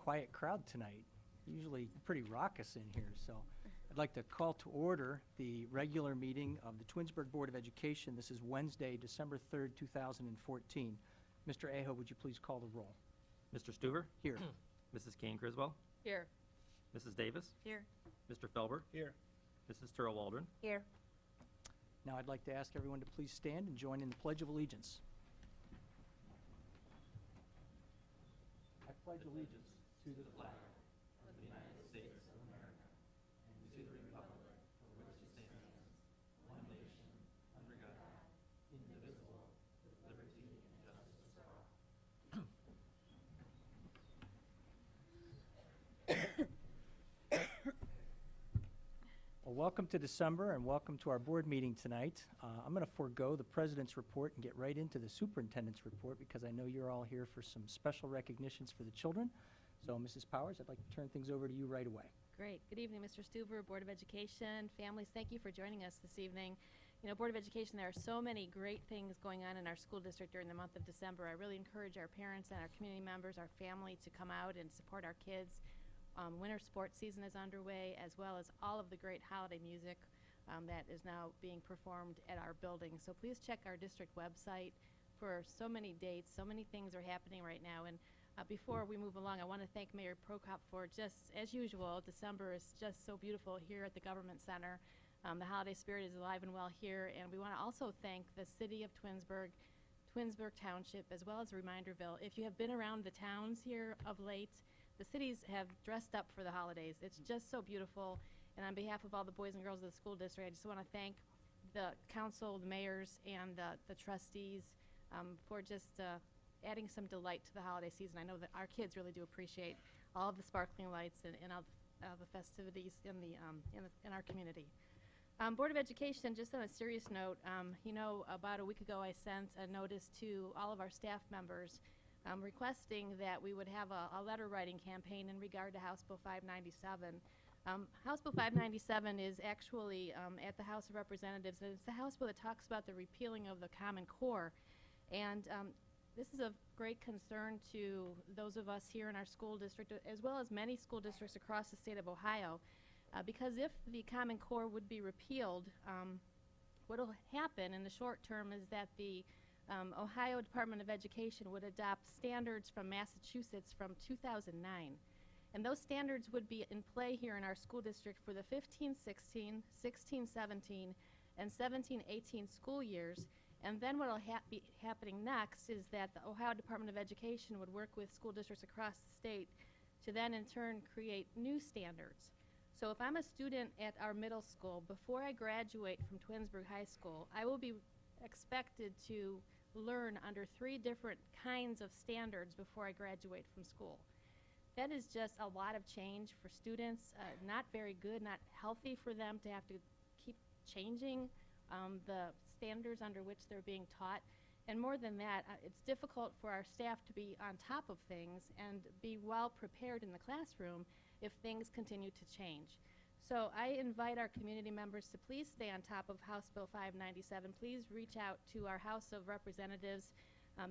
quiet crowd tonight. Usually pretty raucous in here, so I'd like to call to order the regular meeting of the Twinsburg Board of Education. This is Wednesday, December 3rd, 2014. Mr. Aho, would you please call the roll? Mr. Stuver? Here. Mrs. Kane Criswell? Here. Mrs. Davis? Here. Mr. Felber? Here. Mrs. Turl Waldron? Here. Now I'd like to ask everyone to please stand and join in the Pledge of Allegiance. I pledge allegiance to the flag of the United States of America and to the republic for which it stands, one nation, under God, indivisible, with liberty and justice for all. Well, welcome to December and welcome to our board meeting tonight. I'm going to forego the president's report and get right into the superintendent's report because I know you're all here for some special recognitions for the children. So, Mrs. Powers, I'd like to turn things over to you right away. Great. Good evening, Mr. Stuver, Board of Education, families. Thank you for joining us this evening. You know, Board of Education, there are so many great things going on in our school district during the month of December. I really encourage our parents and our community members, our family, to come out and support our kids. Winter sports season is underway, as well as all of the great holiday music that is now being performed at our building. So please check our district website for so many dates. So many things are happening right now. And before we move along, I want to thank Mayor Prokop for just, as usual, December is just so beautiful here at the Government Center. The holiday spirit is alive and well here. And we want to also thank the city of Twinsburg, Twinsburg Township, as well as Reminderville. If you have been around the towns here of late, the cities have dressed up for the holidays. It's just so beautiful. And on behalf of all the boys and girls of the school district, I just want to thank the council, the mayors, and the trustees for just adding some delight to the holiday season. I know that our kids really do appreciate all of the sparkling lights and all the festivities in our community. Board of Education, just on a serious note, you know, about a week ago I sent a notice to all of our staff members requesting that we would have a letter writing campaign in regard to House Bill 597. House Bill 597 is actually at the House of Representatives, and it's the House bill that talks about the repealing of the Common Core. And this is of great concern to those of us here in our school district, as well as many school districts across the state of Ohio, because if the Common Core would be repealed, what will happen in the short term is that the Ohio Department of Education would adopt standards from Massachusetts from 2009. And those standards would be in play here in our school district for the 15-16, 16-17, and 17-18 school years. And then what will be happening next is that the Ohio Department of Education would work with school districts across the state to then in turn create new standards. So if I'm a student at our middle school, before I graduate from Twinsburg High School, I will be expected to learn under 3 different kinds of standards before I graduate from school. That is just a lot of change for students, not very good, not healthy for them to have to keep changing the standards under which they're being taught. And more than that, it's difficult for our staff to be on top of things and be well prepared in the classroom if things continue to change. So I invite our community members to please stay on top of House Bill 597. Please reach out to our House of Representatives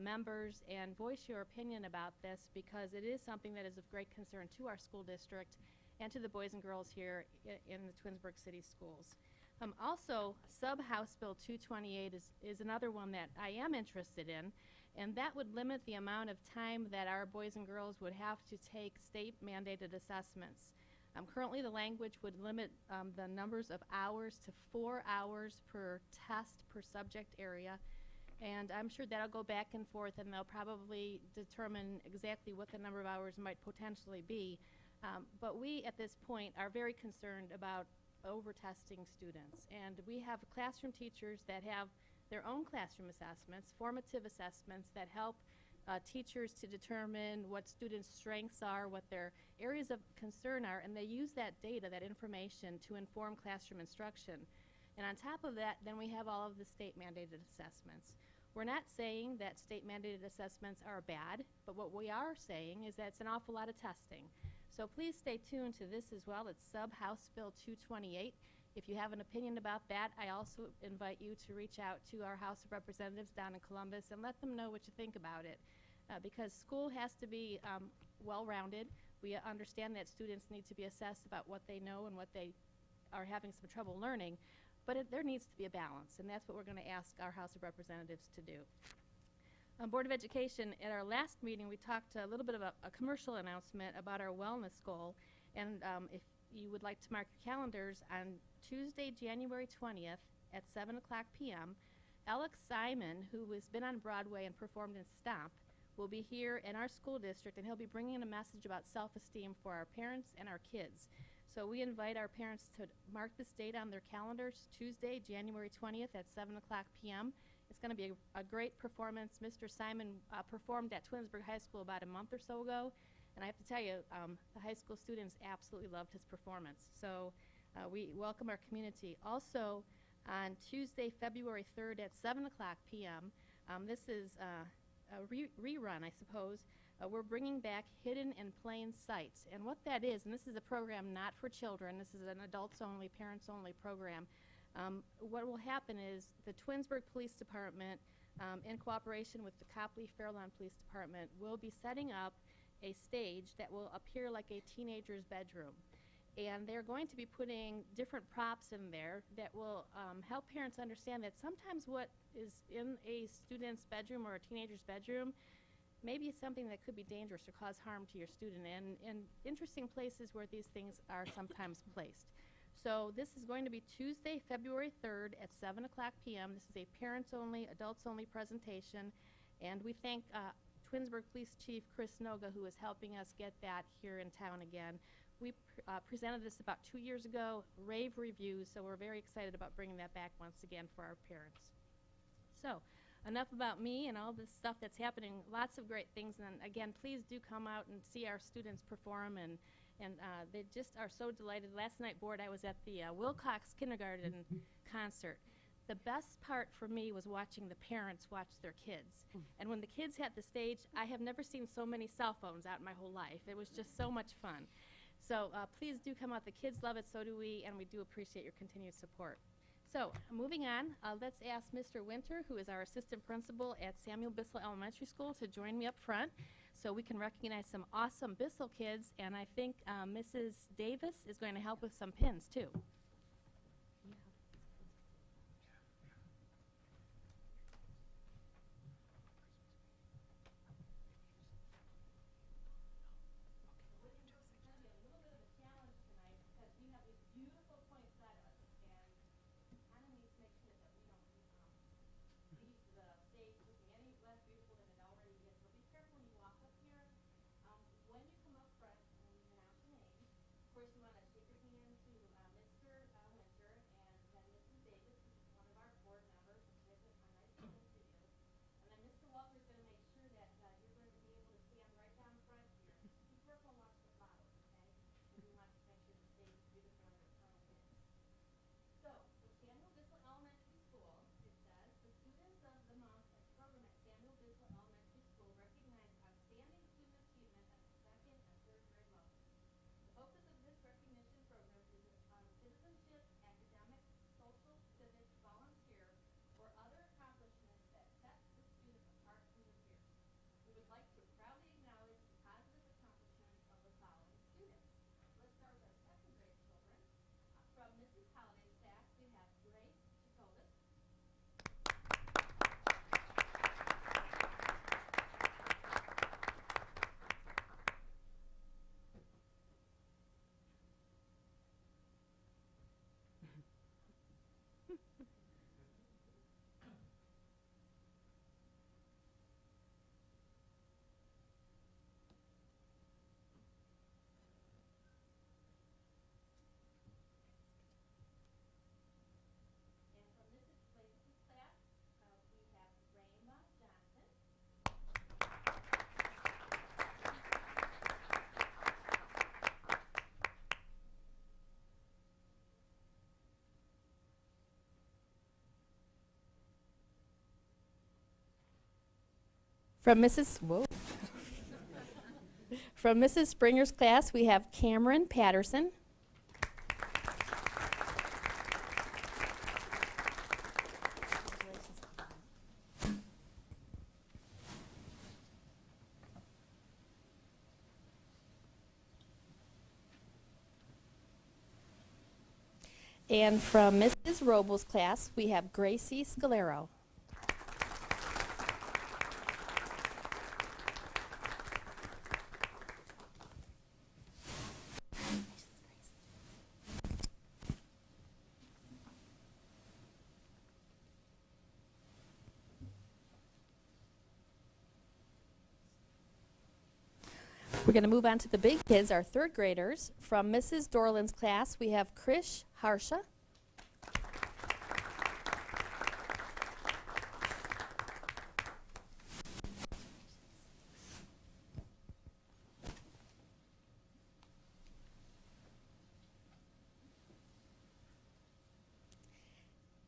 members and voice your opinion about this, because it is something that is of great concern to our school district and to the boys and girls here in the Twinsburg City Schools. Also, Sub-House Bill 228 is another one that I am interested in, and that would limit the amount of time that our boys and girls would have to take state-mandated assessments. Currently, the language would limit the numbers of hours to 4 hours per test per subject area. And I'm sure that'll go back and forth, and they'll probably determine exactly what the number of hours might potentially be. But we, at this point, are very concerned about over-testing students. And we have classroom teachers that have their own classroom assessments, formative assessments that help teachers to determine what students' strengths are, what their areas of concern are, and they use that data, that information, to inform classroom instruction. And on top of that, then we have all of the state-mandated assessments. We're not saying that state-mandated assessments are bad, but what we are saying is that it's an awful lot of testing. So please stay tuned to this as well. It's Sub-House Bill 228. If you have an opinion about that, I also invite you to reach out to our House of Representatives down in Columbus and let them know what you think about it. Because school has to be well-rounded, We understand that students need to be assessed about what they know and what they are having some trouble learning, but there needs to be a balance, and that's what we're going to ask our House of Representatives to do. Board of Education, at our last meeting, we talked a little bit about a commercial announcement about our wellness goal, and if you would like to mark your calendars, on Tuesday, January 20th at 7 o'clock p.m., Alex Simon, who has been on Broadway and performed in Stomp, will be here in our school district, and he'll be bringing a message about self-esteem for our parents and our kids. So we invite our parents to mark this date on their calendars, Tuesday, January 20th at 7 o'clock p.m. It's going to be a great performance. Mr. Simon performed at Twinsburg High School about a month or so ago, and I have to tell you, the high school students absolutely loved his performance. So we welcome our community. Also, on Tuesday, February 3rd at 7 o'clock p.m., this is a rerun, I suppose. We're bringing back Hidden in Plain Sight. And what that is, and this is a program not for children, this is an adults-only, parents-only program. What will happen is the Twinsburg Police Department, in cooperation with the Copley-Fairlawn Police Department, will be setting up a stage that will appear like a teenager's bedroom. And they're going to be putting different props in there that will help parents understand that sometimes what is in a student's bedroom or a teenager's bedroom maybe it's something that could be dangerous or cause harm to your student, and interesting places where these things are sometimes placed. So this is going to be Tuesday, February 3rd at 7 o'clock p.m. This is a parents-only, adults-only presentation, and we thank Twinsburg Police Chief Chris Noga, who is helping us get that here in town again. We presented this about 2 years ago, rave reviews, so we're very excited about bringing that back once again for our parents. So, enough about me and all this stuff that's happening. Lots of great things, and again, please do come out and see our students perform, and they just are so delighted. Last night, board, I was at the Wilcox Kindergarten concert. The best part for me was watching the parents watch their kids. And when the kids hit the stage, I have never seen so many cell phones out in my whole life. It was just so much fun. So please do come out. The kids love it, so do we, and we do appreciate your continued support. So moving on, let's ask Mr. Winter, who is our assistant principal at Samuel Bissell Elementary School, to join me up front so we can recognize some awesome Bissell kids, and I think Mrs. Davis is going to help with some pins too. From Mrs. Springer's class, we have Cameron Patterson. And from Mrs. Robles' class, we have Gracie Scalero. We're going to move on to the big kids, our third graders. From Mrs. Dorland's class, we have Krish Harsha.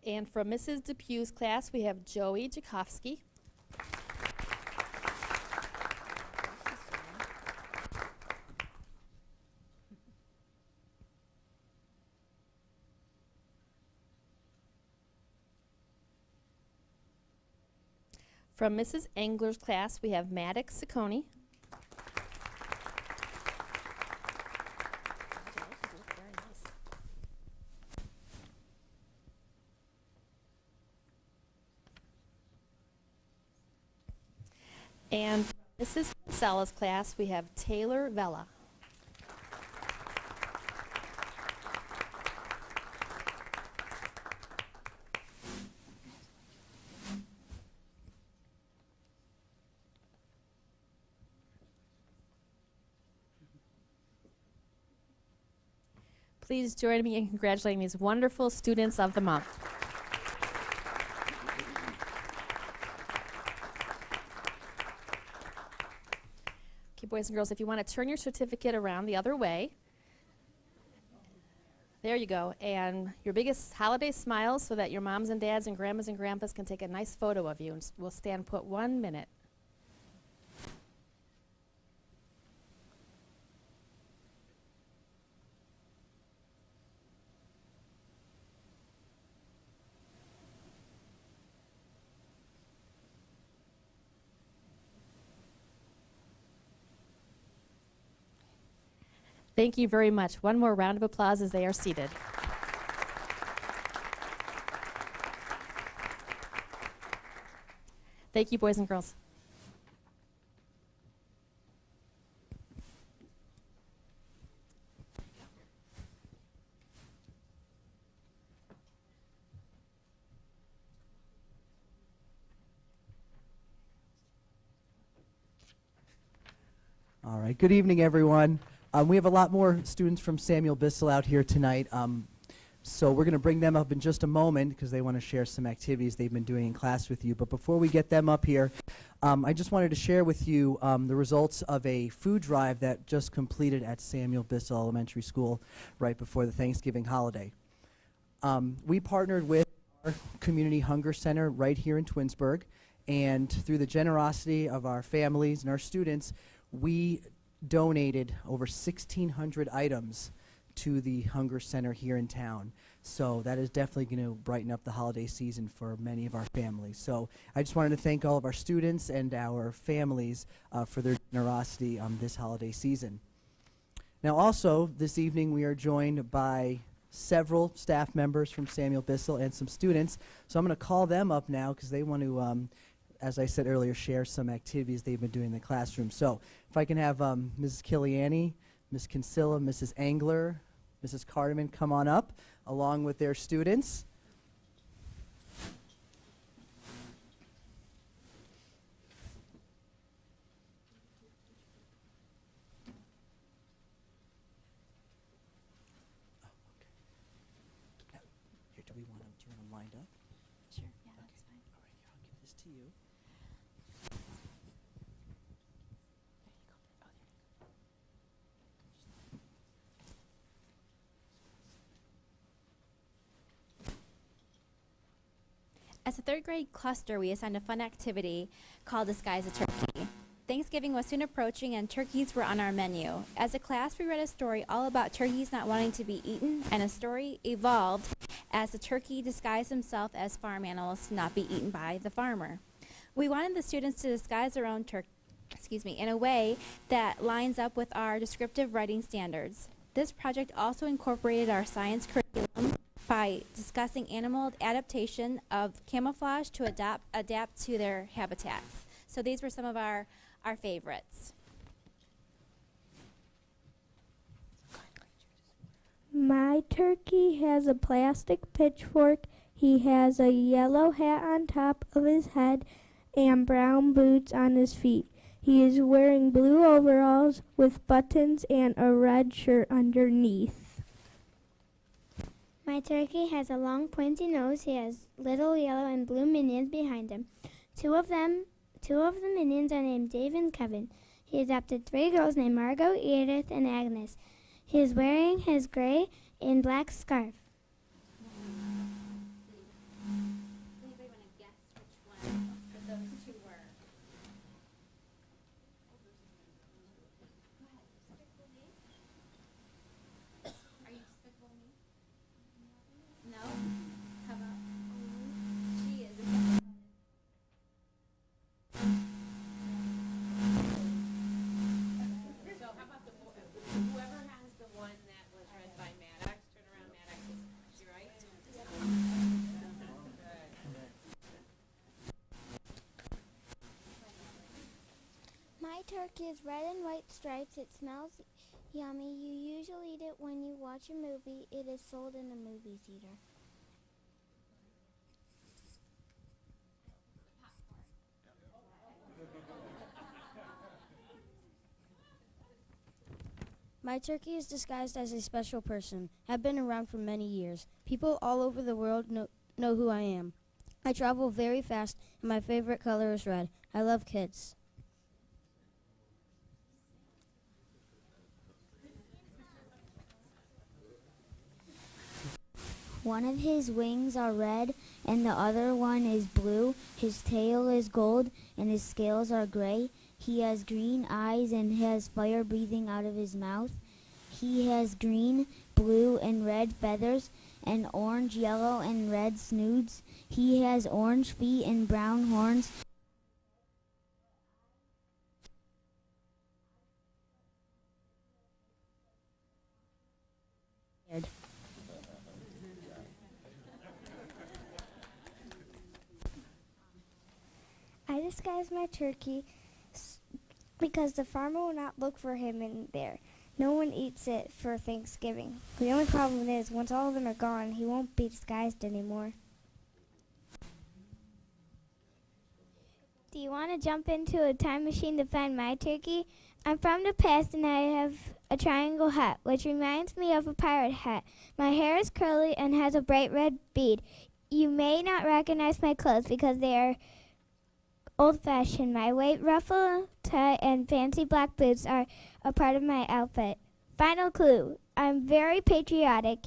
And from Mrs. Depew's class, we have Joey Jakowski. From Mrs. Engler's class, we have Maddox Ciccone. And Mrs. Sala's class, we have Taylor Vella. Please join me in congratulating these wonderful students of the month. Okay, boys and girls, if you want to turn your certificate around the other way. There you go. And your biggest holiday smiles so that your moms and dads and grandmas and grandpas can take a nice photo of you. And we'll stand put 1 minute. Thank you very much. One more round of applause as they are seated. Thank you, boys and girls. All right, good evening, everyone. We have a lot more students from Samuel Bissell out here tonight, so we're going to bring them up in just a moment because they want to share some activities they've been doing in class with you. But before we get them up here, I just wanted to share with you the results of a food drive that just completed at Samuel Bissell Elementary School right before the Thanksgiving holiday. We partnered with our Community Hunger Center right here in Twinsburg, and through the generosity of our families and our students, we donated over 1,600 items to the Hunger Center here in town. So that is definitely going to brighten up the holiday season for many of our families. So I just wanted to thank all of our students and our families for their generosity this holiday season. Now also, this evening we are joined by several staff members from Samuel Bissell and some students. So I'm going to call them up now because they want to as I said earlier, share some activities they've been doing in the classroom. So if I can have Mrs. Kiliani, Ms. Kinsella, Mrs. Engler, Mrs. Carterman come on up along with their students. Here, do you want them lined up? Sure, yeah, that's fine. All right, here, I'll give this to you. As a third grade cluster, we assigned a fun activity called Disguise a Turkey. Thanksgiving was soon approaching and turkeys were on our menu. As a class, we read a story all about turkeys not wanting to be eaten, and a story evolved as the turkey disguised himself as farm animals to not be eaten by the farmer. We wanted the students to disguise their own in a way that lines up with our descriptive writing standards. This project also incorporated our science curriculum by discussing animal adaptation of camouflage to adapt to their habitats. So these were some of our favorites. My turkey has a plastic pitchfork. He has a yellow hat on top of his head and brown boots on his feet. He is wearing blue overalls with buttons and a red shirt underneath. My turkey has a long pointy nose. He has little yellow and blue minions behind him. Two of the minions are named Dave and Kevin. He adopted 3 girls named Margot, Edith, and Agnes. He is wearing his gray and black scarf. Anybody want to guess which one of those 2 were? Are you despicable me? No? How about? She is. So how about whoever has the one that was read by Maddox, turn around, Maddox, is she right? My turkey is red and white stripes. It smells yummy. You usually eat it when you watch a movie. It is sold in a movie theater. My turkey is disguised as a special person. I've been around for many years. People all over the world know who I am. I travel very fast, and my favorite color is red. I love kids. One of his wings are red and the other one is blue. His tail is gold and his scales are gray. He has green eyes and has fire breathing out of his mouth. He has green, blue, and red feathers and orange, yellow, and red snoods. He has orange feet and brown horns. I disguise my turkey because the farmer will not look for him in there. No one eats it for Thanksgiving. The only problem is, once all of them are gone, he won't be disguised anymore. Do you want to jump into a time machine to find my turkey? I'm from the past and I have a triangle hat, which reminds me of a pirate hat. My hair is curly and has a bright red bead. You may not recognize my clothes because they are old-fashioned. My white ruffle tie and fancy black boots are a part of my outfit. Final clue, I'm very patriotic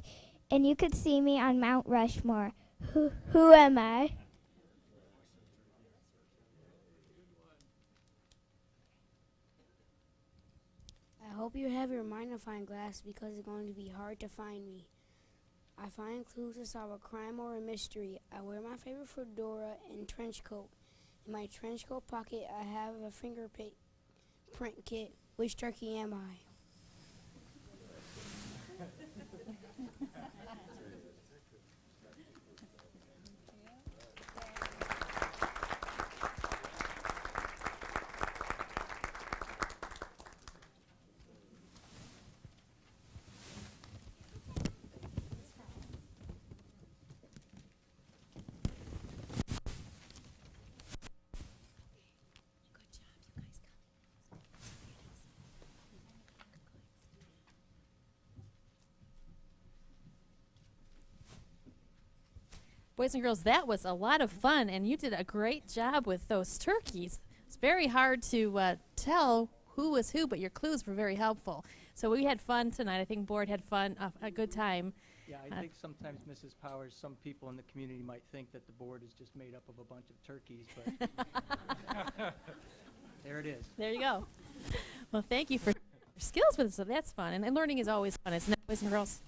and you could see me on Mount Rushmore. Who am I? I hope you have your magnifying glass because it's going to be hard to find me. I find clues to solve a crime or a mystery. I wear my favorite fedora and trench coat. In my trench coat pocket, I have a fingerprint kit. Which turkey am I? Boys and girls, that was a lot of fun, and you did a great job with those turkeys. It's very hard to tell who was who, but your clues were very helpful. So we had fun tonight. I think board had fun, a good time. Yeah, I think sometimes, Mrs. Powers, some people in the community might think that the board is just made up of a bunch of turkeys, but there it is. There you go. Well, thank you for your skills with us. So that's fun, and learning is always fun, isn't it, boys and girls?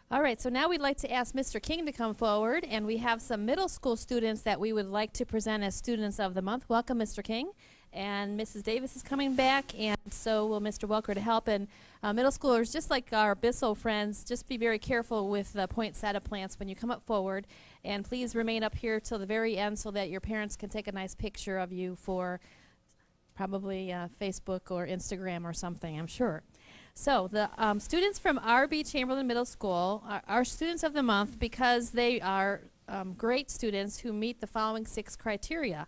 All right, so now we'd like to ask Mr. King to come forward, and we have some middle school students that we would like to present as students of the month. Welcome, Mr. King. And Mrs. Davis is coming back, and so will Mr. Welker to help. And middle schoolers, just like our Bissell friends, just be very careful with the poinsettia plants when you come up forward. And please remain up here till the very end so that your parents can take a nice picture of you for probably Facebook or Instagram or something, I'm sure. So the students from R.B. Chamberlain Middle School are students of the month because they are great students who meet the following 6 criteria.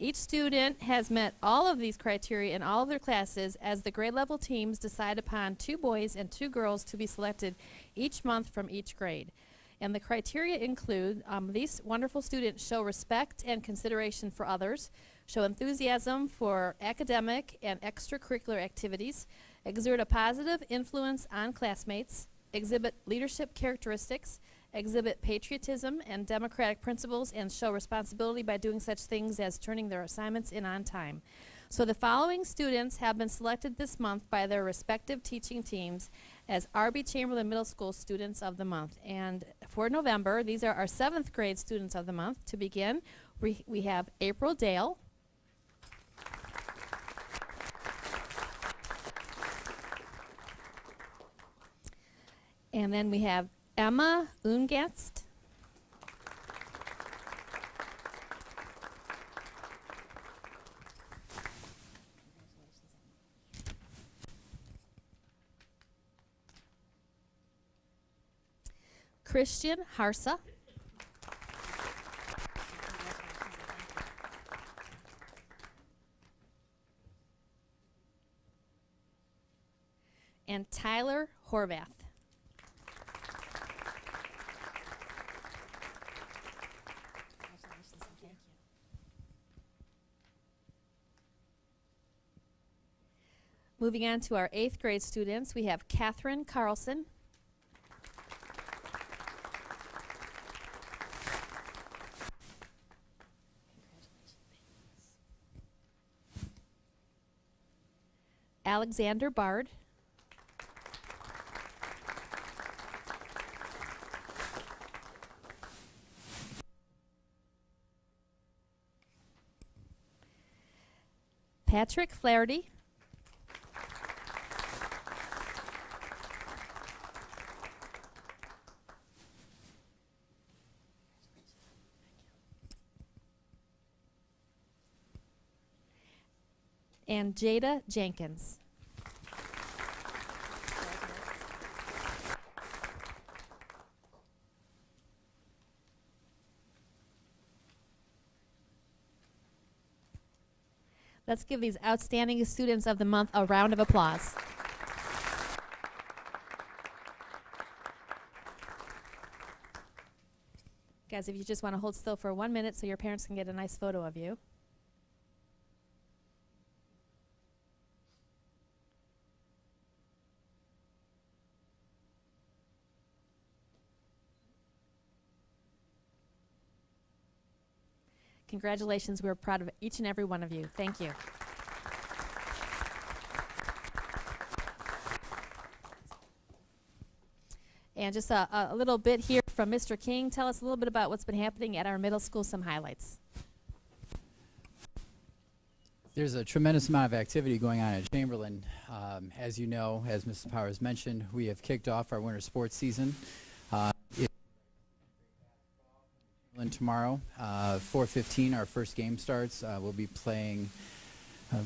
Each student has met all of these criteria in all of their classes as the grade level teams decide upon 2 boys and 2 girls to be selected each month from each grade. And the criteria include these wonderful students show respect and consideration for others, show enthusiasm for academic and extracurricular activities, exert a positive influence on classmates, exhibit leadership characteristics, exhibit patriotism and democratic principles, and show responsibility by doing such things as turning their assignments in on time. So the following students have been selected this month by their respective teaching teams as R.B. Chamberlain Middle School Students of the Month. And for November, these are our 7th grade Students of the Month. To begin, we have April Dale, and then we have Emma Ungast, Christian Harsa, and Tyler Horvath. Moving on to our 8th grade students, we have Catherine Carlson, Alexander Bard, Patrick Flaherty, and Jada Jenkins. Let's give these outstanding students of the month a round of applause. Guys, if you just want to hold still for 1 minute so your parents can get a nice photo of you. Congratulations. We're proud of each and every one of you. Thank you. And just a little bit here from Mr. King. Tell us a little bit about what's been happening at our middle school, some highlights. There's a tremendous amount of activity going on at Chamberlain. As you know, as Mrs. Powers mentioned, we have kicked off our winter sports season. Tomorrow, 4:15, our first game starts. We'll be playing,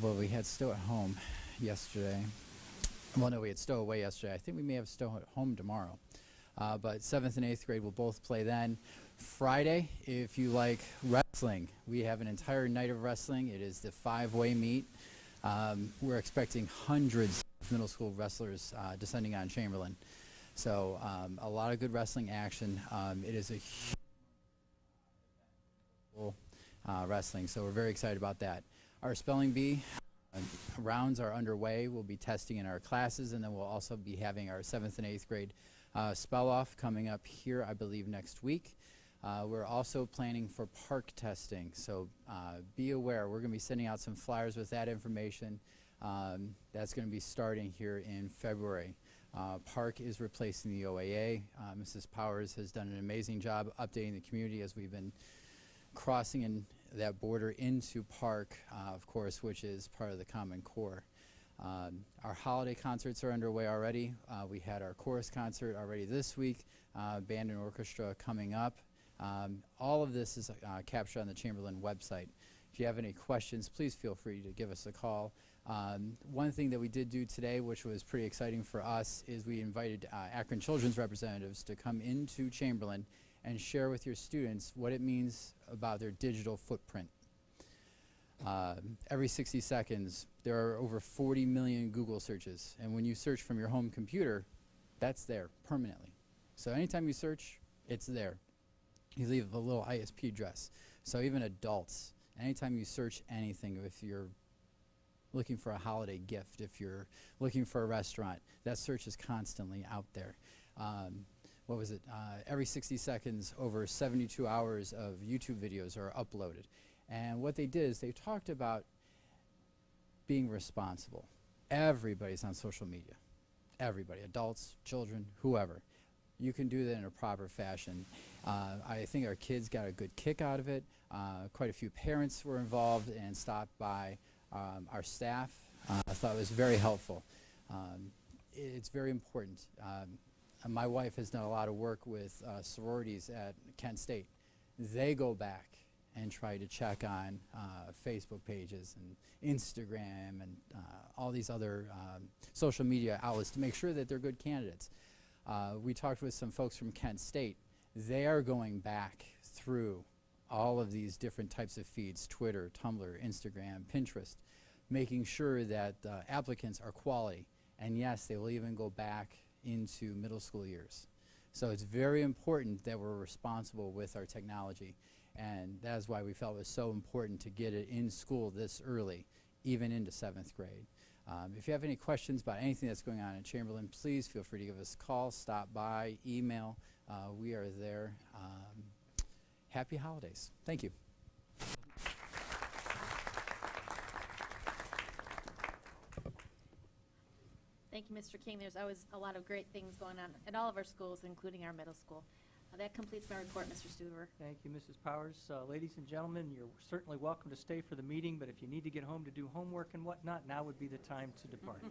well, we had Stowe at home yesterday. Well, no, we had Stowe away yesterday. I think we may have Stowe at home tomorrow. But 7th and 8th grade will both play then. Friday, if you like wrestling, we have an entire night of wrestling. It is the 5-way meet. We're expecting hundreds of middle school wrestlers descending on Chamberlain. So a lot of good wrestling action. It is a huge wrestling, so we're very excited about that. Our spelling bee rounds are underway. We'll be testing in our classes, and then we'll also be having our 7th and 8th grade spell off coming up here, I believe, next week. We're also planning for park testing, so be aware. We're going to be sending out some flyers with that information. That's going to be starting here in February. Park is replacing the OAA. Mrs. Powers has done an amazing job updating the community as we've been crossing and that border into Park, of course, which is part of the Common Core. Our holiday concerts are underway already. We had our chorus concert already this week, band and orchestra coming up. All of this is captured on the Chamberlain website. If you have any questions, please feel free to give us a call. One thing that we did do today, which was pretty exciting for us, is we invited Akron Children's representatives to come into Chamberlain and share with your students what it means about their digital footprint. Every 60 seconds, there are over 40 million Google searches. And when you search from your home computer, that's there permanently. So anytime you search, it's there. You leave a little ISP address. So even adults, anytime you search anything, if you're looking for a holiday gift, if you're looking for a restaurant, that search is constantly out there. What was it? Every 60 seconds, over 72 hours of YouTube videos are uploaded. And what they did is they talked about being responsible. Everybody's on social media. Everybody, adults, children, whoever. You can do that in a proper fashion. I think our kids got a good kick out of it. Quite a few parents were involved and stopped by. Our staff, I thought it was very helpful. It's very important. My wife has done a lot of work with sororities at Kent State. They go back and try to check on Facebook pages and Instagram and all these other social media outlets to make sure that they're good candidates. We talked with some folks from Kent State. They are going back through all of these different types of feeds, Twitter, Tumblr, Instagram, Pinterest, making sure that applicants are quality. And yes, they will even go back into middle school years. So it's very important that we're responsible with our technology. And that is why we felt it was so important to get it in school this early, even into 7th grade. If you have any questions about anything that's going on in Chamberlain, please feel free to give us a call, stop by, email. We are there. Happy holidays. Thank you. Thank you, Mr. King. There's always a lot of great things going on at all of our schools, including our middle school. That completes my report, Mr. Stuver. Thank you, Mrs. Powers. Ladies and gentlemen, you're certainly welcome to stay for the meeting, but if you need to get home to do homework and whatnot, now would be the time to depart.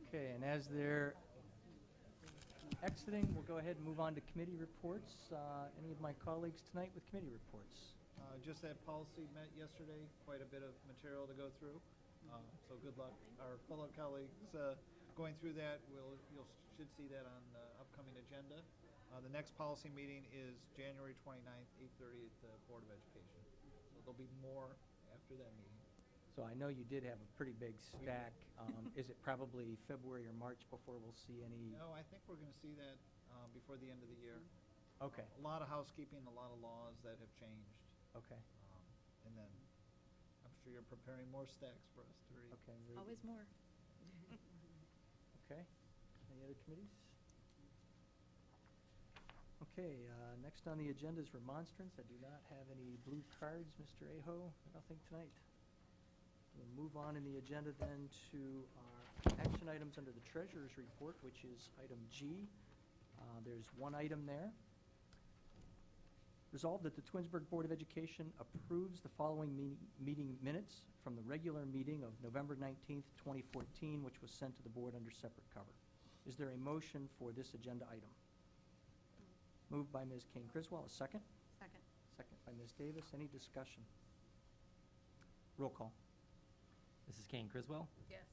Okay, and as they're exiting, we'll go ahead and move on to committee reports. Any of my colleagues tonight with committee reports? Just that policy met yesterday, quite a bit of material to go through. So good luck. Our fellow colleagues going through that. You should see that on the upcoming agenda. The next policy meeting is January 29th, 8:30 at the Board of Education. So there'll be more after that meeting. So I know you did have a pretty big stack. Is it probably February or March before we'll see any? No, I think we're going to see that before the end of the year. Okay. A lot of housekeeping, a lot of laws that have changed. Okay. And then I'm sure you're preparing more stacks for us to read. Okay. very good. Always more. Okay. Any other committees? Okay. Next on the agenda is remonstrance. I do not have any blue cards, Mr. Aho. Nothing tonight. We'll move on in the agenda then to our action items under the treasurer's report, which is item G. There's one item there. Resolved that the Twinsburg Board of Education approves the following meeting minutes from the regular meeting of November 19th, 2014, which was sent to the board under separate cover. Is there a motion for this agenda item? Moved by Ms. Kane-Criswell. A second? Second. Second by Ms. Davis. Any discussion? Roll call. Mrs. Kane-Criswell, Yes.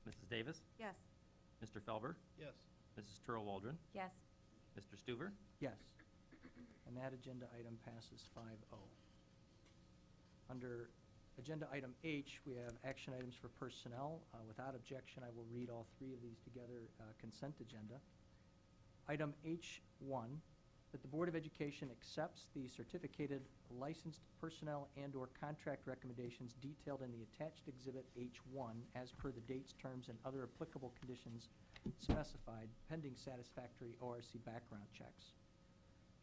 Mrs. Davis, Yes. Mr. Felber, Yes. Mrs. Turl Waldron, Yes. Mr. Stuver, Yes. And that agenda item passes 5-0. Under Agenda item H, we have action items for personnel. Without objection, I will read all three of these together, consent agenda. Item H1, that the Board of Education accepts the certificated licensed personnel and/or contract recommendations detailed in the attached exhibit H1 as per the dates, terms, and other applicable conditions specified, pending satisfactory ORC background checks.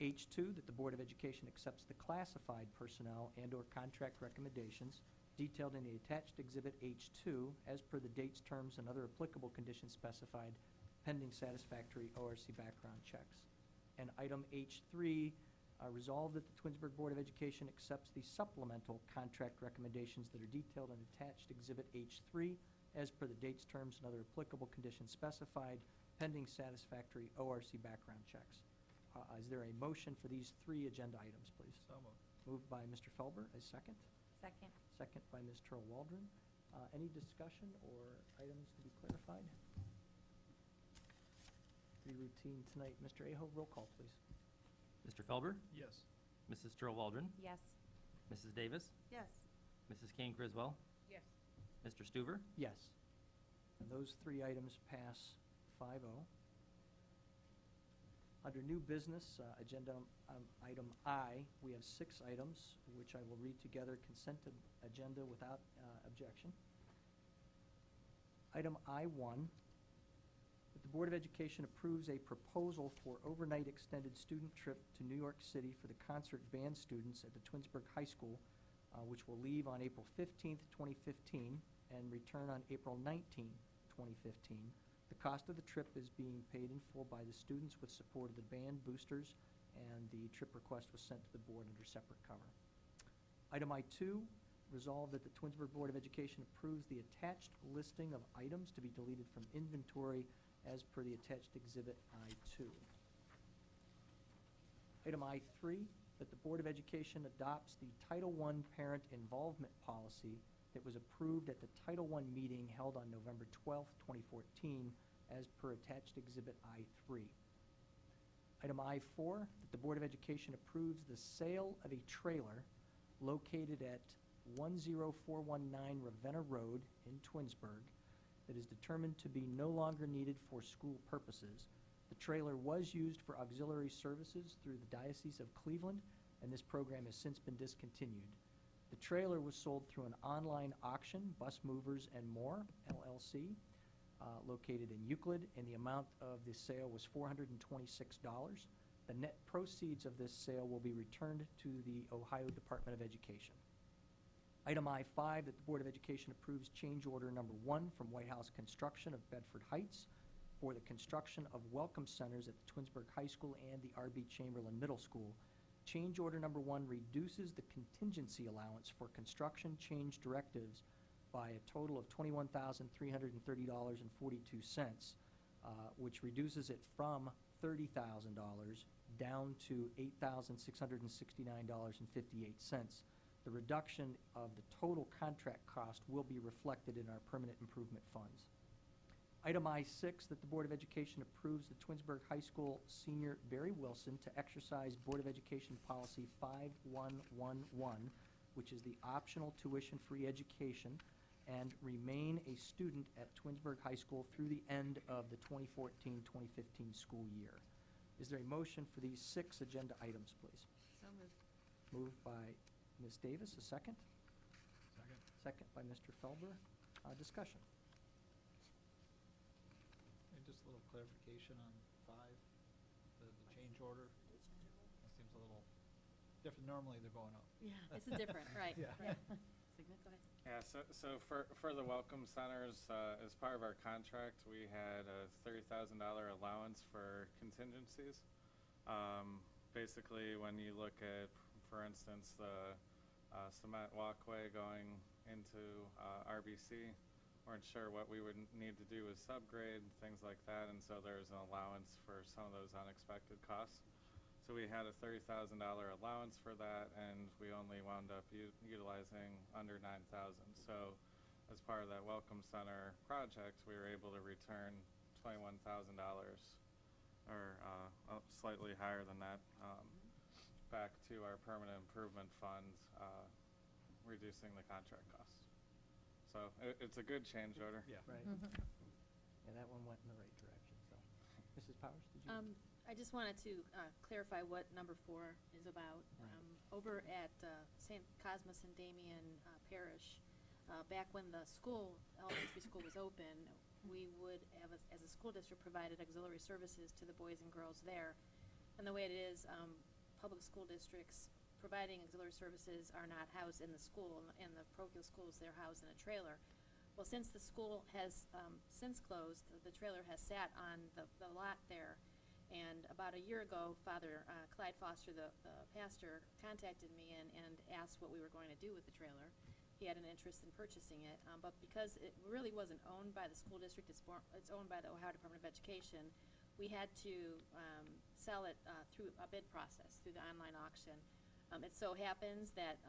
H2, that the Board of Education accepts the classified personnel and/or contract recommendations detailed in the attached exhibit H2 as per the dates, terms, and other applicable conditions specified, pending satisfactory ORC background checks. And item H3, resolved that the Twinsburg Board of Education accepts the supplemental contract recommendations that are detailed in attached exhibit H3 as per the dates, terms, and other applicable conditions specified, pending satisfactory ORC background checks. Is there a motion for these three agenda items, please? So moved. Moved by Mr. Felber, a second. Second. Second by Ms. Turl-Waldron. Any discussion or items to be clarified? Pretty routine tonight. Mr. Aho, roll call, please. Mr. Felber, Yes. Mrs. Turl-Waldron, Yes. Mrs. Davis, Yes. Mrs. Kane Criswell, Yes. Mr. Stuver. Yes. And those three items pass 5-0. Under new business, agenda item I, we have 6 items, which I will read together, consent agenda without objection. Item I1, that the Board of Education approves a proposal for overnight extended student trip to New York City for the concert band students at the Twinsburg High School, which will leave on April 15th, 2015, and return on April 19th, 2015. The cost of the trip is being paid in full by the students with support of the band boosters, and the trip request was sent to the board under separate cover. Item I2, resolved that the Twinsburg Board of Education approves the attached listing of items to be deleted from inventory as per the attached exhibit I2. Item I3, that the Board of Education adopts the Title I parent involvement policy that was approved at the Title I meeting held on November 12th, 2014, as per attached exhibit I3. Item I4, that the Board of Education approves the sale of a trailer located at 10419 Ravenna Road in Twinsburg that is determined to be no longer needed for school purposes. The trailer was used for auxiliary services through the Diocese of Cleveland, and this program has since been discontinued. The trailer was sold through an online auction, Bus Movers and More, LLC, located in Euclid, and the amount of the sale was $426. The net proceeds of this sale will be returned to the Ohio Department of Education. Item I5, that the Board of Education approves change order number 1 from White House Construction of Bedford Heights for the construction of welcome centers at the Twinsburg High School and the R.B. Chamberlain Middle School. Change order number 1 reduces the contingency allowance for construction change directives by a total of $21,330.42, which reduces it from $30,000 down to $8,669.58. The reduction of the total contract cost will be reflected in our permanent improvement funds. Item I6, that the Board of Education approves the Twinsburg High School senior Barry Wilson to exercise Board of Education Policy 5111, which is the optional tuition-free education, and remain a student at Twinsburg High School through the end of the 2014-2015 school year. Is there a motion for these 6 agenda items, please? So moved. Moved by Ms. Davis, a second. Second. Second by Mr. Felber. Discussion. And just a little clarification on 5, the change order. That seems a little different. Normally they're going up. Yeah, this is different, right. Yeah. Sigmund, go ahead. Yeah, so for the welcome centers, as part of our contract, we had a $30,000 allowance for contingencies. Basically, when you look at, for instance, the cement walkway going into RBC, weren't sure what we would need to do with subgrade, things like that, and so there's an allowance for some of those unexpected costs. So we had a $30,000 allowance for that, and we only wound up utilizing under $9,000. So as part of that Welcome Center project, we were able to return $21,000, or slightly higher than that, back to our permanent improvement fund, reducing the contract cost. So it's a good change order. Yeah. Right. Yeah, that one went in the right direction, so. Mrs. Powers, did you? I just wanted to clarify what number 4 is about. Right. Over at St. Cosmas and Damian Parish, back when the elementary school was open, we would have, as a school district, provided auxiliary services to the boys and girls there. And the way it is, public school districts providing auxiliary services are not housed in the school. In the parochial schools, they're housed in a trailer. Well, since the school has since closed, the trailer has sat on the lot there. And about a year ago, Father Clyde Foster, the pastor, contacted me and asked what we were going to do with the trailer. He had an interest in purchasing it, but because it really wasn't owned by the school district, it's owned by the Ohio Department of Education, we had to sell it through a bid process, through the online auction. It so happens that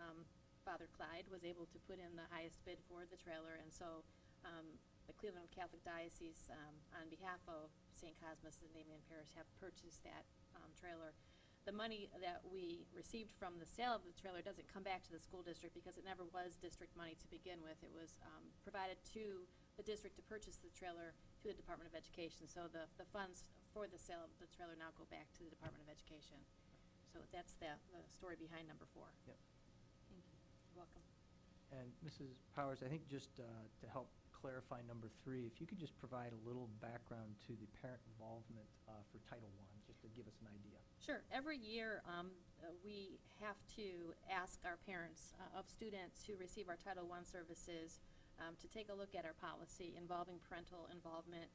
Father Clyde was able to put in the highest bid for the trailer, and so the Cleveland Catholic Diocese, on behalf of St. Cosmas and Damian Parish, have purchased that trailer. The money that we received from the sale of the trailer doesn't come back to the school district because it never was district money to begin with. It was provided to the district to purchase the trailer through the Department of Education. So the funds for the sale of the trailer now go back to the Department of Education. So that's the story behind number 4. Yep. Thank you. You're welcome. And Mrs. Powers, I think just to help clarify number 3, if you could just provide a little background to the parent involvement for Title I, just to give us an idea. Sure. Every year, we have to ask our parents of students who receive our Title I services to take a look at our policy involving parental involvement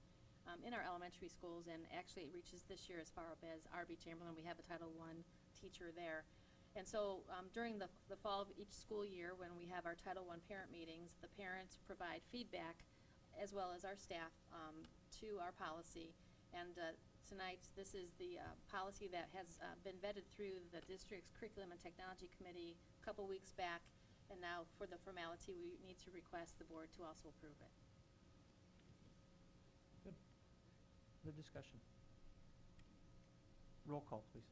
in our elementary schools, and actually it reaches this year as far up as R.B. Chamberlain. We have a Title I teacher there. And so during the fall of each school year, when we have our Title I parent meetings, the parents provide feedback, as well as our staff, to our policy. And tonight, this is the policy that has been vetted through the district's Curriculum and Technology Committee a couple weeks back. And now, for the formality, we need to request the board to also approve it. Good. Other discussion? Roll call, please.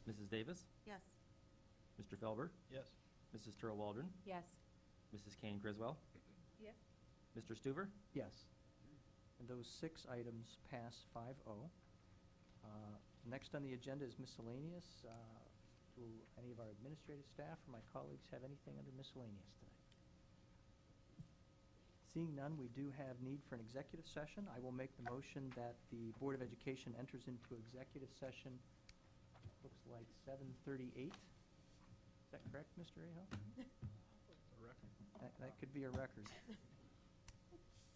Mrs. Davis? Yes. Mr. Felber? Yes. Mrs. Turl Waldron? Yes. Mrs. Kane Griswold? Yes. Mr. Stuver? Yes. And those 6 items pass 5-0. Next on the agenda is miscellaneous. Do any of our administrative staff or my colleagues have anything under miscellaneous tonight? Seeing none, we do have need for an executive session. I will make the motion that the Board of Education enters into executive session, looks like 7:38. Is that correct, Mr. Aho? A record. That could be a record.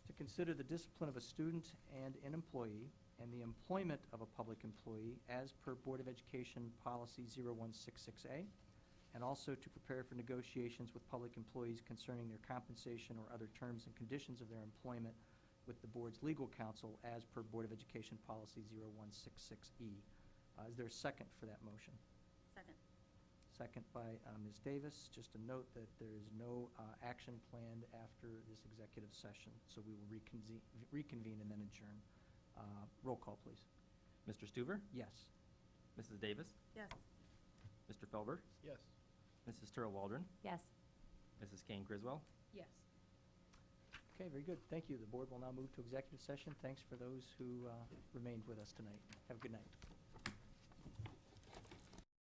To consider the discipline of a student and an employee and the employment of a public employee as per Board of Education Policy 0166A, and also to prepare for negotiations with public employees concerning their compensation or other terms and conditions of their employment with the board's legal counsel as per Board of Education Policy 0166E. Is there a second for that motion? Second. Second by Ms. Davis. Just a note that there is no action planned after this executive session, so we will reconvene and then adjourn. Roll call, please. Mr. Stuver? Yes. Mrs. Davis? Yes. Mr. Felber? Yes. Mrs. Turl Waldron? Yes. Mrs. Kane Griswold? Yes. Okay, very good. Thank you. The board will now move to executive session. Thanks for those who remained with us tonight. Have a good night.